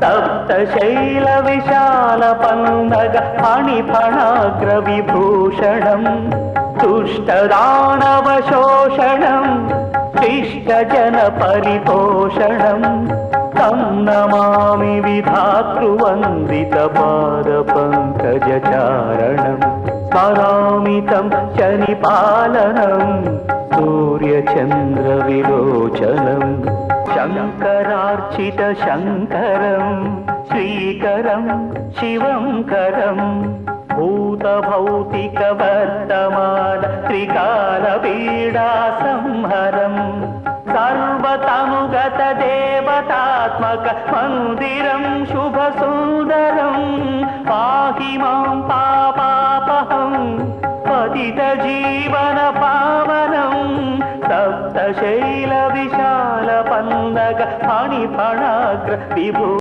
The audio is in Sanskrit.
सप्तशैलविशालपन्नग फणिफणाग्रविभूषणम् दुष्टदानवशोषणम् शिष्टजनपरिपोषणम् तं नमामि विधातृवन्दितपादपङ्कजचारणम् स्मरामि तं शनिपालनम् सूर्यचन्द्रविलोचनम् शङ्करार्चित शङ्करम् श्रीकरम् शिवङ्करम् भूतभौतिकवर्तमान त्रिकालपीडासंहरम् सर्वतनुगत देवतात्मक मन्दिरम् शुभसुन्दरम् पाहि मां पापापहम् पतितजीवन पावनम् सप्तशैलविशालपन्नग फणिफणाग्र विभू